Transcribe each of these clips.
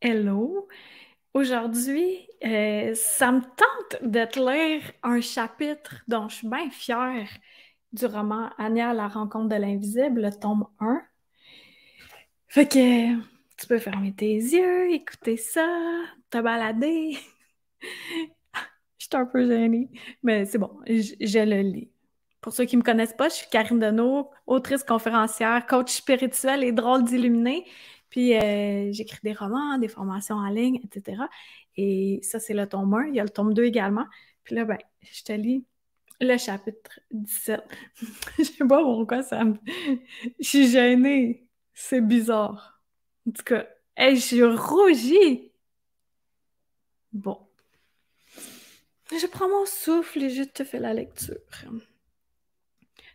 Hello! Aujourd'hui, ça me tente de te lire un chapitre dont je suis bien fière du roman Anya à la rencontre de l'invisible, le tome 1. Fait que tu peux fermer tes yeux, écouter ça, te balader. Je suis un peu gênée, mais c'est bon, je le lis. Pour ceux qui me connaissent pas, je suis Karine Deneau, autrice conférencière, coach spirituel et drôle d'illuminé. Puis j'écris des romans, des formations en ligne, etc. Et ça, c'est le tome 1. Il y a le tome 2 également. Puis là, ben, je te lis le chapitre 17. Je sais pas pourquoi ça me... Je suis gênée. C'est bizarre. En tout cas, hey, je rougis. Bon, je prends mon souffle et je te fais la lecture.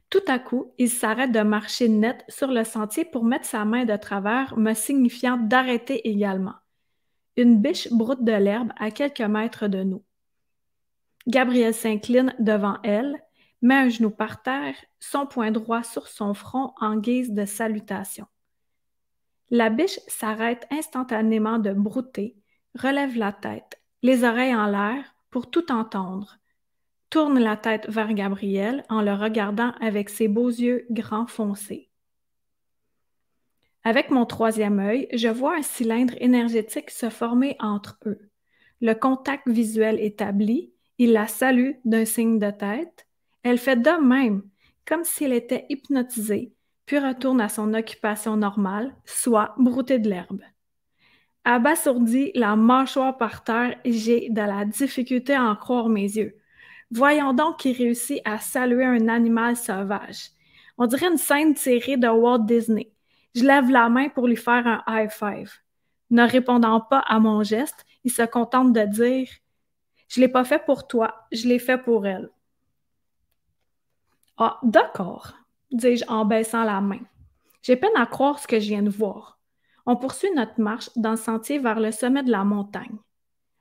Tout à coup, il s'arrête de marcher net sur le sentier pour mettre sa main de travers, me signifiant d'arrêter également. Une biche broute de l'herbe à quelques mètres de nous. Gabrielle s'incline devant elle, met un genou par terre, son poing droit sur son front en guise de salutation. La biche s'arrête instantanément de brouter, relève la tête, les oreilles en l'air pour tout entendre, tourne la tête vers Gabriel en le regardant avec ses beaux yeux grands foncés. Avec mon troisième œil, je vois un cylindre énergétique se former entre eux. Le contact visuel établi, il la salue d'un signe de tête. Elle fait de même, comme si elle était hypnotisée, puis retourne à son occupation normale, soit brouter de l'herbe. Abasourdi, la mâchoire par terre, j'ai de la difficulté à en croire mes yeux. Voyons donc qu'il réussit à saluer un animal sauvage. On dirait une scène tirée de Walt Disney. Je lève la main pour lui faire un high five. Ne répondant pas à mon geste, il se contente de dire « Je l'ai pas fait pour toi, je l'ai fait pour elle. » Ah, d'accord, dis-je en baissant la main. J'ai peine à croire ce que je viens de voir. On poursuit notre marche dans le sentier vers le sommet de la montagne.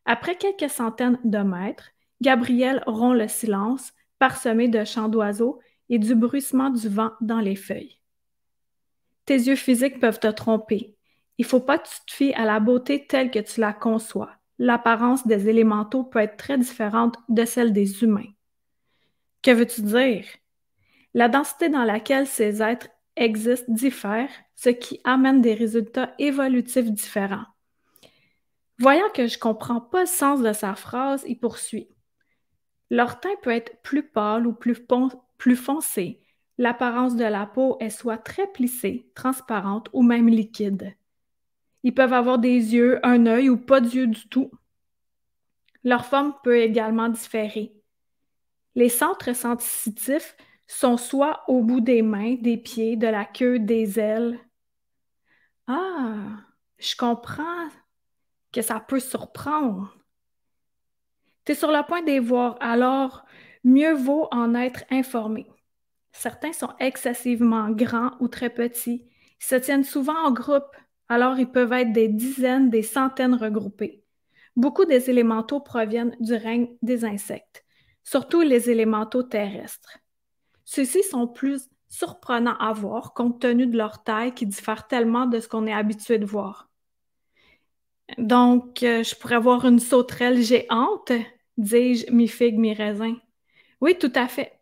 Après quelques centaines de mètres, Gabriel rompt le silence, parsemé de chants d'oiseaux et du bruissement du vent dans les feuilles. Tes yeux physiques peuvent te tromper. Il ne faut pas que tu te fies à la beauté telle que tu la conçois. L'apparence des élémentaux peut être très différente de celle des humains. Que veux-tu dire? La densité dans laquelle ces êtres existent diffère, ce qui amène des résultats évolutifs différents. Voyant que je ne comprends pas le sens de sa phrase, il poursuit. Leur teint peut être plus pâle ou plus foncé. L'apparence de la peau est soit très plissée, transparente ou même liquide. Ils peuvent avoir des yeux, un œil ou pas d'yeux du tout. Leur forme peut également différer. Les centres sensitifs sont soit au bout des mains, des pieds, de la queue, des ailes. Ah, je comprends que ça peut surprendre. Tu es sur le point de les voir, alors mieux vaut en être informé. Certains sont excessivement grands ou très petits. Ils se tiennent souvent en groupe, alors ils peuvent être des dizaines, des centaines regroupés. Beaucoup des élémentaux proviennent du règne des insectes, surtout les élémentaux terrestres. Ceux-ci sont plus surprenants à voir compte tenu de leur taille qui diffère tellement de ce qu'on est habitué de voir. Donc, je pourrais voir une sauterelle géante, dis-je, mi-figue, mi-raisin. Oui, tout à fait.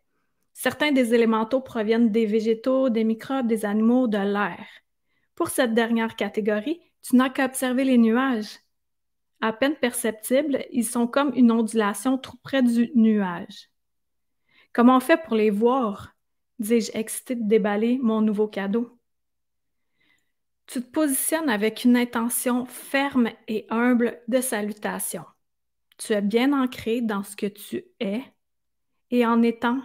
Certains des élémentaux proviennent des végétaux, des microbes, des animaux, de l'air. Pour cette dernière catégorie, tu n'as qu'à observer les nuages. À peine perceptibles, ils sont comme une ondulation trop près du nuage. Comment on fait pour les voir? Dis-je excitée de déballer mon nouveau cadeau. Tu te positionnes avec une intention ferme et humble de salutation. Tu es bien ancré dans ce que tu es et en étant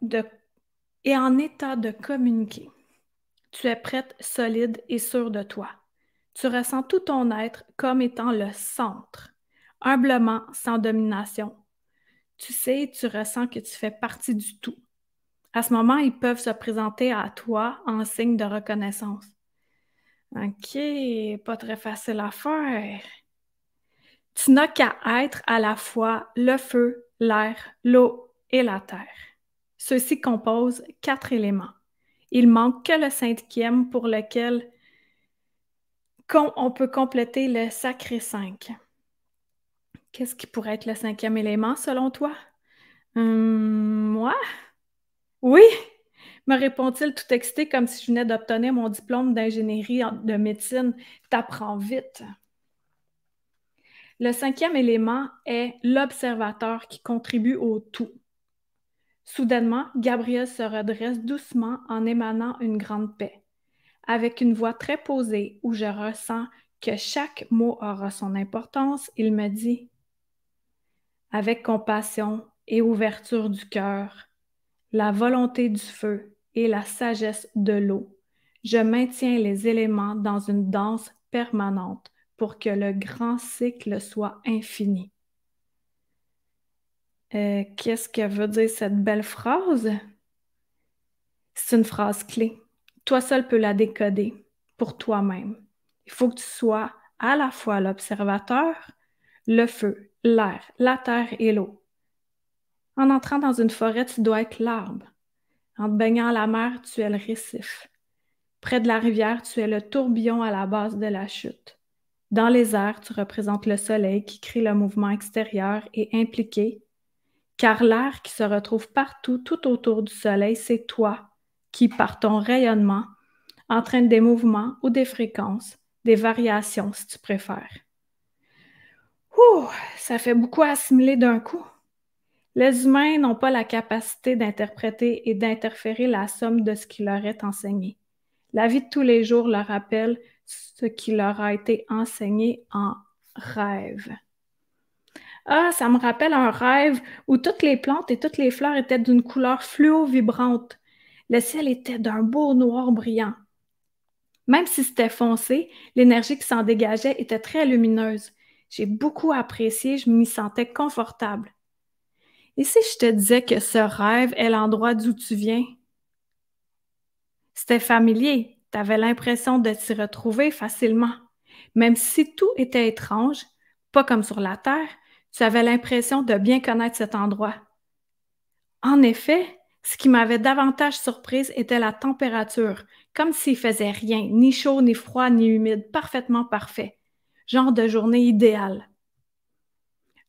état de communiquer. Tu es prête, solide et sûre de toi. Tu ressens tout ton être comme étant le centre, humblement, sans domination. Tu sais, tu ressens que tu fais partie du tout. À ce moment, ils peuvent se présenter à toi en signe de reconnaissance. OK, pas très facile à faire. Tu n'as qu'à être à la fois le feu, l'air, l'eau et la terre. Ceux-ci composent 4 éléments. Il manque que le cinquième pour lequel On peut compléter le sacré 5. Qu'est-ce qui pourrait être le cinquième élément selon toi? Moi? Oui! Me répond-il tout excité comme si je venais d'obtenir mon diplôme d'ingénierie de médecine. T'apprends vite. Le cinquième élément est l'observateur qui contribue au tout. Soudainement, Gabriel se redresse doucement en émanant une grande paix. Avec une voix très posée où je ressens que chaque mot aura son importance, il me dit, avec compassion et ouverture du cœur, la volonté du feu et la sagesse de l'eau, je maintiens les éléments dans une danse permanente pour que le grand cycle soit infini. Qu'est-ce que veut dire cette belle phrase? C'est une phrase clé. Toi seul peux la décoder pour toi-même. Il faut que tu sois à la fois l'observateur, le feu, l'air, la terre et l'eau. En entrant dans une forêt, tu dois être l'arbre. En te baignant à la mer, tu es le récif. Près de la rivière, tu es le tourbillon à la base de la chute. Dans les airs, tu représentes le soleil qui crée le mouvement extérieur et impliqué, car l'air qui se retrouve partout, tout autour du soleil, c'est toi qui, par ton rayonnement, entraîne des mouvements ou des fréquences, des variations si tu préfères. Ouh, ça fait beaucoup à assimiler d'un coup. Les humains n'ont pas la capacité d'interpréter et d'interférer la somme de ce qui leur est enseigné. La vie de tous les jours leur rappelle ce qui leur a été enseigné en rêve. Ah, ça me rappelle un rêve où toutes les plantes et toutes les fleurs étaient d'une couleur fluo vibrante. Le ciel était d'un beau noir brillant. Même si c'était foncé, l'énergie qui s'en dégageait était très lumineuse. J'ai beaucoup apprécié, je m'y sentais confortable. Et si je te disais que ce rêve est l'endroit d'où tu viens? C'était familier, tu avais l'impression de t'y retrouver facilement. Même si tout était étrange, pas comme sur la Terre, tu avais l'impression de bien connaître cet endroit. En effet, ce qui m'avait davantage surprise était la température, comme s'il faisait rien, ni chaud, ni froid, ni humide, parfaitement parfait. Genre de journée idéale.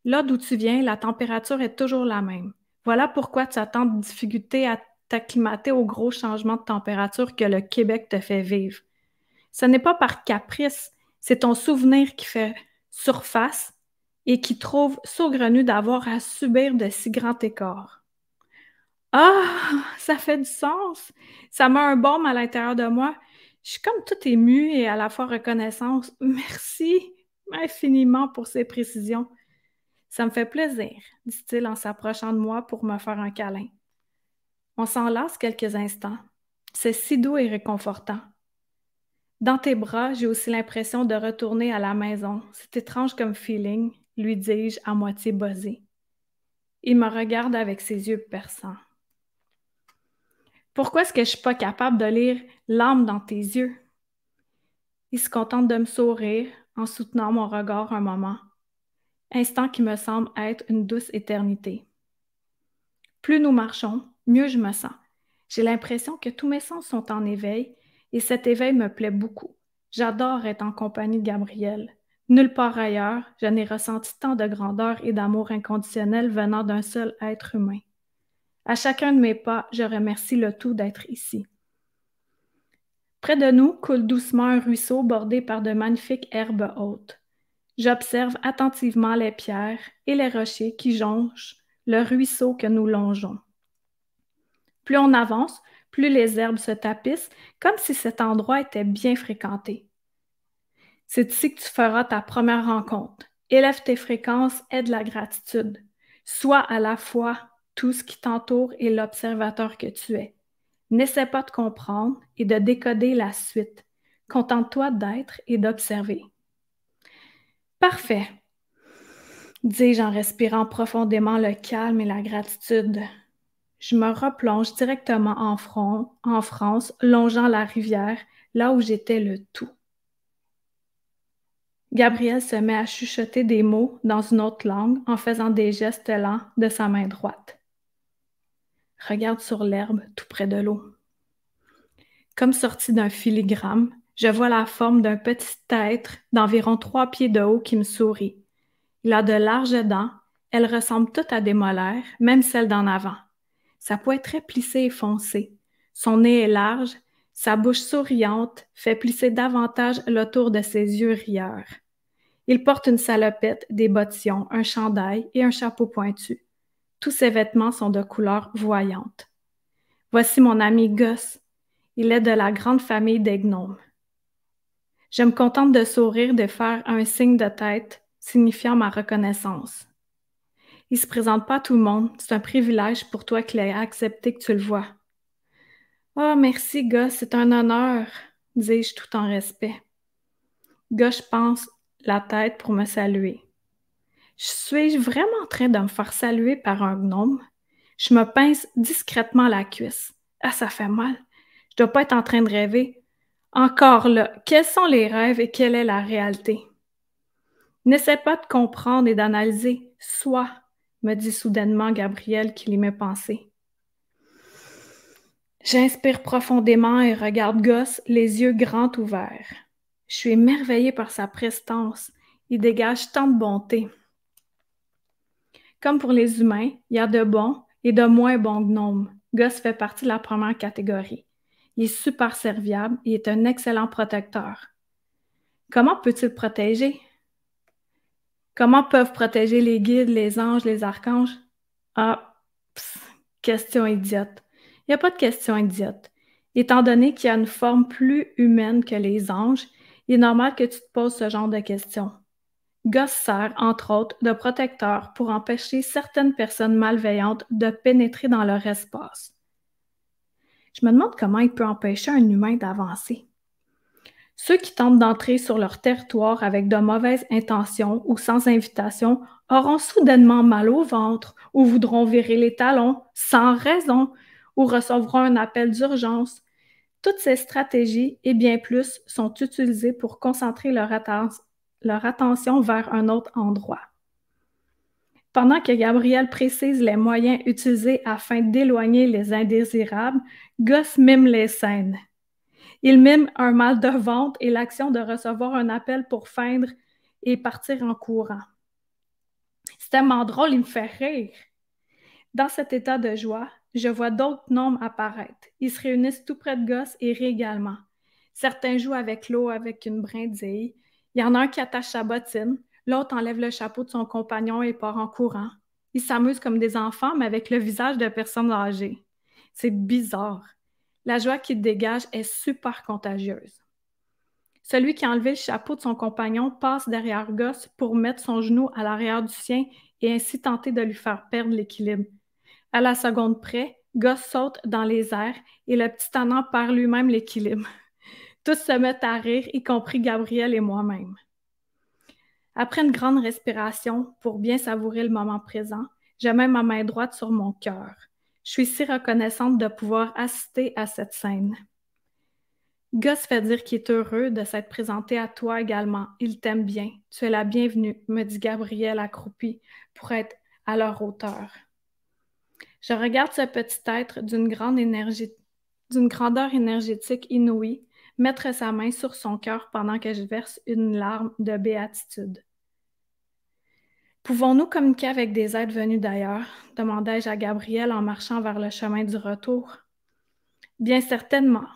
Là d'où tu viens, la température est toujours la même. Voilà pourquoi tu as tant de difficultés à t'acclimater aux gros changements de température que le Québec te fait vivre. Ce n'est pas par caprice, c'est ton souvenir qui fait surface et qui trouve saugrenu d'avoir à subir de si grands écarts. Ah, ça fait du sens. Ça met un baume à l'intérieur de moi. Je suis comme tout émue et à la fois reconnaissante. Merci infiniment pour ces précisions. Ça me fait plaisir, dit-il en s'approchant de moi pour me faire un câlin. On s'enlace quelques instants. C'est si doux et réconfortant. Dans tes bras, j'ai aussi l'impression de retourner à la maison. C'est étrange comme feeling, lui dis-je à moitié buzzé. Il me regarde avec ses yeux perçants. Pourquoi est-ce que je suis pas capable de lire l'âme dans tes yeux? Il se contente de me sourire en soutenant mon regard un moment, instant qui me semble être une douce éternité. Plus nous marchons, mieux je me sens. J'ai l'impression que tous mes sens sont en éveil et cet éveil me plaît beaucoup. J'adore être en compagnie de Gabriel. Nulle part ailleurs, je n'ai ressenti tant de grandeur et d'amour inconditionnel venant d'un seul être humain. À chacun de mes pas, je remercie le tout d'être ici. Près de nous coule doucement un ruisseau bordé par de magnifiques herbes hautes. J'observe attentivement les pierres et les rochers qui jonchent le ruisseau que nous longeons. Plus on avance, plus les herbes se tapissent, comme si cet endroit était bien fréquenté. C'est ici que tu feras ta première rencontre. Élève tes fréquences, aie de la gratitude. Sois à la fois tout ce qui t'entoure et l'observateur que tu es. N'essaie pas de comprendre et de décoder la suite. Contente-toi d'être et d'observer. Parfait, dis-je en respirant profondément le calme et la gratitude. Je me replonge directement en France, longeant la rivière, là où j'étais le tout. Gabriel se met à chuchoter des mots dans une autre langue en faisant des gestes lents de sa main droite. Regarde sur l'herbe tout près de l'eau. Comme sorti d'un filigrane, Je vois la forme d'un petit être d'environ 3 pieds de haut qui me sourit. Il a de larges dents, elles ressemblent toutes à des molaires, même celles d'en avant. Sa peau est très plissée et foncée. Son nez est large, sa bouche souriante fait plisser davantage le tour de ses yeux rieurs. Il porte une salopette, des bottillons, un chandail et un chapeau pointu. Tous ses vêtements sont de couleur voyante. Voici mon ami Gus. Il est de la grande famille des gnomes. Je me contente de sourire, de faire un signe de tête signifiant ma reconnaissance. Il ne se présente pas à tout le monde. C'est un privilège pour toi qu'il ait accepté que tu le vois. « Ah, merci, Gus, c'est un honneur, » dis-je tout en respect. Gus pense la tête pour me saluer. Suis-je vraiment en train de me faire saluer par un gnome? Je me pince discrètement la cuisse. Ah, ça fait mal. Je dois pas être en train de rêver. Encore là, quels sont les rêves et quelle est la réalité? N'essaie pas de comprendre et d'analyser. Sois, me dit soudainement Gabriel qui lit mes pensées. J'inspire profondément et regarde Gus, les yeux grands ouverts. Je suis émerveillée par sa prestance. Il dégage tant de bonté. Comme pour les humains, il y a de bons et de moins bons gnomes. Gus fait partie de la première catégorie. Il est super serviable et est un excellent protecteur. Comment peut-il protéger? Comment peuvent protéger les guides, les anges, les archanges? Ah, question idiote. Il n'y a pas de question idiote. Étant donné qu'il y a une forme plus humaine que les anges, il est normal que tu te poses ce genre de questions. Gus sert, entre autres, de protecteur pour empêcher certaines personnes malveillantes de pénétrer dans leur espace. Je me demande comment il peut empêcher un humain d'avancer. Ceux qui tentent d'entrer sur leur territoire avec de mauvaises intentions ou sans invitation auront soudainement mal au ventre ou voudront virer les talons sans raison ou recevront un appel d'urgence. Toutes ces stratégies et bien plus sont utilisées pour concentrer leur attention vers un autre endroit. Pendant que Gabriel précise les moyens utilisés afin d'éloigner les indésirables, Gus mime les scènes. Il mime un mal de ventre et l'action de recevoir un appel pour feindre et partir en courant. C'est tellement drôle, il me fait rire. Dans cet état de joie, je vois d'autres gnomes apparaître. Ils se réunissent tout près de Gus et rient également. Certains jouent avec l'eau avec une brindille. Il y en a un qui attache sa bottine, l'autre enlève le chapeau de son compagnon et part en courant. Ils s'amusent comme des enfants, mais avec le visage de personnes âgées. C'est bizarre. La joie qu'il dégage est super contagieuse. Celui qui a enlevé le chapeau de son compagnon passe derrière Gus pour mettre son genou à l'arrière du sien et ainsi tenter de lui faire perdre l'équilibre. À la seconde près, Gus saute dans les airs et le petit tannant perd lui-même l'équilibre. Tous se mettent à rire, y compris Gabriel et moi-même. Après une grande respiration, pour bien savourer le moment présent, je mets ma main droite sur mon cœur. Je suis si reconnaissante de pouvoir assister à cette scène. Gus fait dire qu'il est heureux de s'être présenté à toi également. Il t'aime bien. Tu es la bienvenue, me dit Gabriel accroupi pour être à leur hauteur. Je regarde ce petit être d'une grandeur énergétique inouïe mettre sa main sur son cœur pendant que je verse une larme de béatitude. Pouvons-nous communiquer avec des êtres venus d'ailleurs? Demandai-je à Gabriel en marchant vers le chemin du retour. Bien certainement.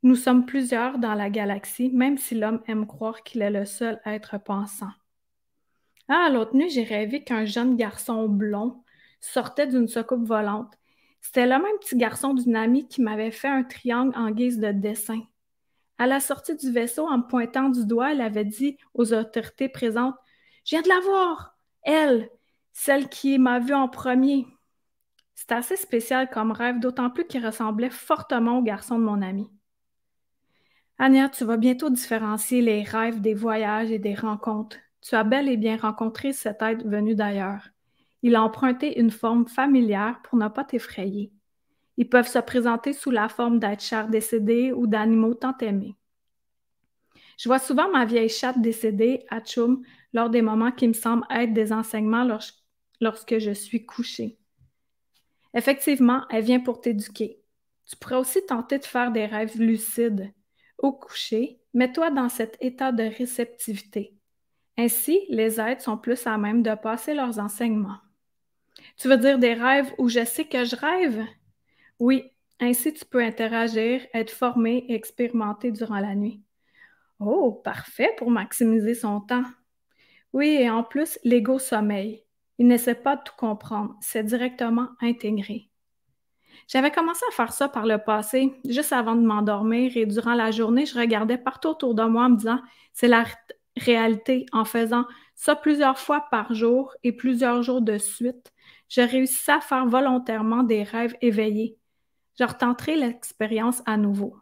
Nous sommes plusieurs dans la galaxie, même si l'homme aime croire qu'il est le seul être pensant. Ah, l'autre nuit, j'ai rêvé qu'un jeune garçon blond sortait d'une soucoupe volante. C'était le même petit garçon d'une amie qui m'avait fait un triangle en guise de dessin. À la sortie du vaisseau, en me pointant du doigt, elle avait dit aux autorités présentes « Je viens de la voir, elle, celle qui m'a vue en premier. » C'était assez spécial comme rêve, d'autant plus qu'il ressemblait fortement au garçon de mon ami. Anya, tu vas bientôt différencier les rêves des voyages et des rencontres. Tu as bel et bien rencontré cet être venu d'ailleurs. Il a emprunté une forme familière pour ne pas t'effrayer. Ils peuvent se présenter sous la forme d'êtres chers décédés ou d'animaux tant aimés. Je vois souvent ma vieille chatte décédée, Atchoum, lors des moments qui me semblent être des enseignements lorsque je suis couchée. Effectivement, elle vient pour t'éduquer. Tu pourrais aussi tenter de faire des rêves lucides. Au coucher, mets-toi dans cet état de réceptivité. Ainsi, les êtres sont plus à même de passer leurs enseignements. Tu veux dire des rêves où je sais que je rêve? Oui, ainsi tu peux interagir, être formé et expérimenter durant la nuit. Oh, parfait pour maximiser son temps. Oui, et en plus, l'ego sommeille. Il n'essaie pas de tout comprendre, c'est directement intégré. J'avais commencé à faire ça par le passé, juste avant de m'endormir, et durant la journée, je regardais partout autour de moi en me disant, c'est la réalité. En faisant ça plusieurs fois par jour et plusieurs jours de suite, je réussissais à faire volontairement des rêves éveillés. Je retenterai l'expérience à nouveau.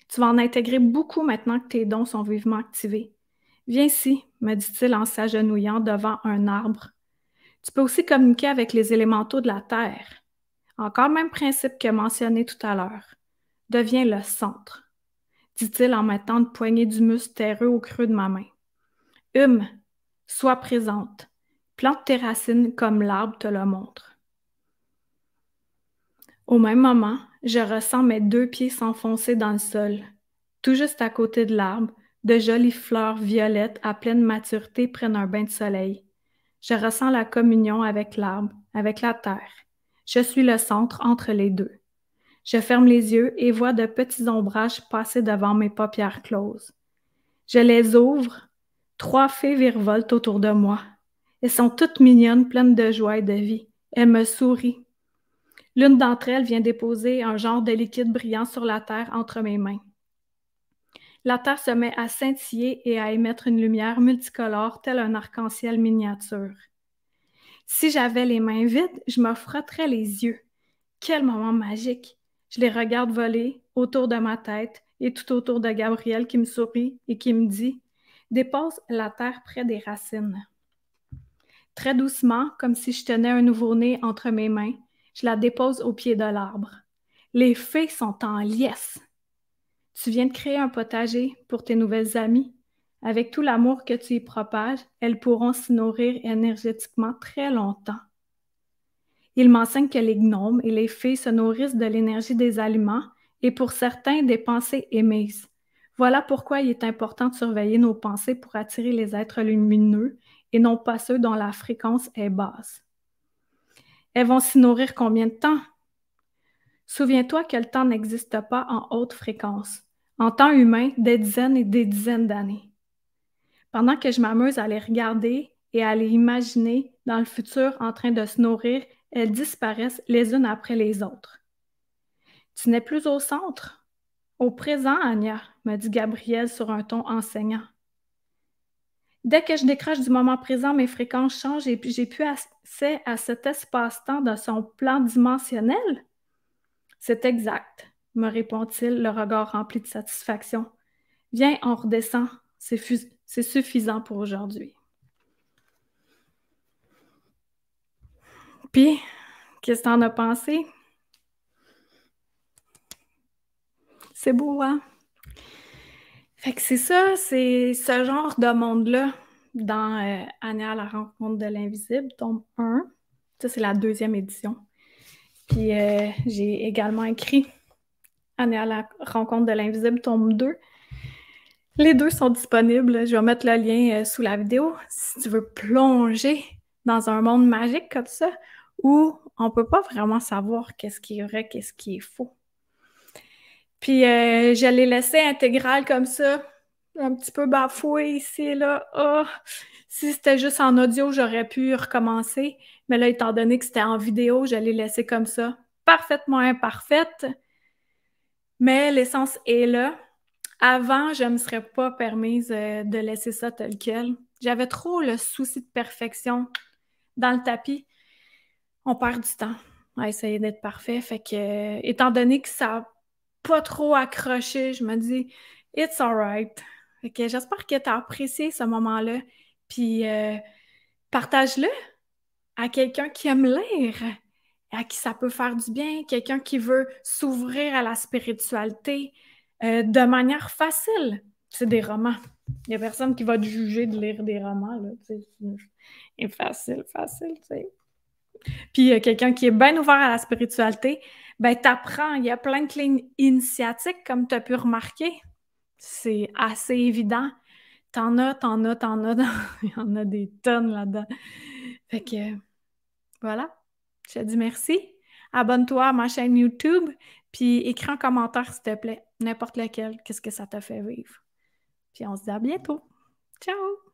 Tu vas en intégrer beaucoup maintenant que tes dons sont vivement activés. Viens ici, me dit-il en s'agenouillant devant un arbre. Tu peux aussi communiquer avec les élémentaux de la terre. Encore même principe que mentionné tout à l'heure. Deviens le centre, dit-il en mettant une poignée d'humus terreux au creux de ma main. Sois présente. Plante tes racines comme l'arbre te le montre. Au même moment, je ressens mes 2 pieds s'enfoncer dans le sol. Tout juste à côté de l'arbre, de jolies fleurs violettes à pleine maturité prennent un bain de soleil. Je ressens la communion avec l'arbre, avec la terre. Je suis le centre entre les deux. Je ferme les yeux et vois de petits ombrages passer devant mes paupières closes. Je les ouvre. 3 fées virevoltent autour de moi. Elles sont toutes mignonnes, pleines de joie et de vie. Elles me sourient. L'une d'entre elles vient déposer un genre de liquide brillant sur la terre entre mes mains. La terre se met à scintiller et à émettre une lumière multicolore tel un arc-en-ciel miniature. Si j'avais les mains vides, je me frotterais les yeux. Quel moment magique! Je les regarde voler autour de ma tête et tout autour de Gabrielle qui me sourit et qui me dit « Dépose la terre près des racines. » Très doucement, comme si je tenais un nouveau-né entre mes mains, je la dépose au pied de l'arbre. Les fées sont en liesse. Tu viens de créer un potager pour tes nouvelles amies. Avec tout l'amour que tu y propages, elles pourront s'y nourrir énergétiquement très longtemps. Il m'enseigne que les gnomes et les fées se nourrissent de l'énergie des aliments et pour certains des pensées émises. Voilà pourquoi il est important de surveiller nos pensées pour attirer les êtres lumineux et non pas ceux dont la fréquence est basse. Elles vont s'y nourrir combien de temps? Souviens-toi que le temps n'existe pas en haute fréquence. En temps humain, des dizaines et des dizaines d'années. Pendant que je m'amuse à les regarder et à les imaginer dans le futur en train de se nourrir, elles disparaissent les unes après les autres. Tu n'es plus au centre. Au présent, Anya, me dit Gabrielle sur un ton enseignant. Dès que je décroche du moment présent, mes fréquences changent et puis j'ai plus accès à cet espace-temps de son plan dimensionnel. C'est exact, me répond-il, le regard rempli de satisfaction. Viens, on redescend. C'est suffisant pour aujourd'hui. Puis, qu'est-ce que t'en as pensé? C'est beau, hein? Fait que c'est ça, c'est ce genre de monde-là dans Anya, la rencontre de l'invisible, tome 1. Ça, c'est la 2e édition. Puis j'ai également écrit Anya, la rencontre de l'invisible, tome 2. Les deux sont disponibles. Je vais mettre le lien sous la vidéo si tu veux plonger dans un monde magique comme ça où on peut pas vraiment savoir qu'est-ce qui est vrai, qu'est-ce qui est faux. Puis je l'ai laissé intégral comme ça, un petit peu bafoué ici et là. Oh, si c'était juste en audio, j'aurais pu recommencer. Mais là, étant donné que c'était en vidéo, je l'ai laissé comme ça, parfaitement imparfaite. Mais l'essence est là. Avant, je ne me serais pas permise de laisser ça tel quel. J'avais trop le souci de perfection dans le tapis. On perd du temps à essayer d'être parfait. Fait que, étant donné que ça n'a pas trop accroché, je me dis « It's alright ». Fait que j'espère que tu as apprécié ce moment-là. Puis partage-le à quelqu'un qui aime lire, à qui ça peut faire du bien, quelqu'un qui veut s'ouvrir à la spiritualité de manière facile. C'est des romans. Il n'y a personne qui va te juger de lire des romans. Là, c'est facile, tu sais. Puis quelqu'un qui est bien ouvert à la spiritualité, Ben, t'apprends, il y a plein de lignes initiatiques, comme tu as pu remarquer. C'est assez évident. T'en as, il y en a des tonnes là-dedans. Fait que, voilà, je te dis merci. Abonne-toi à ma chaîne YouTube, puis écris un commentaire, s'il te plaît, n'importe lequel, qu'est-ce que ça t'a fait vivre. Puis on se dit à bientôt. Ciao!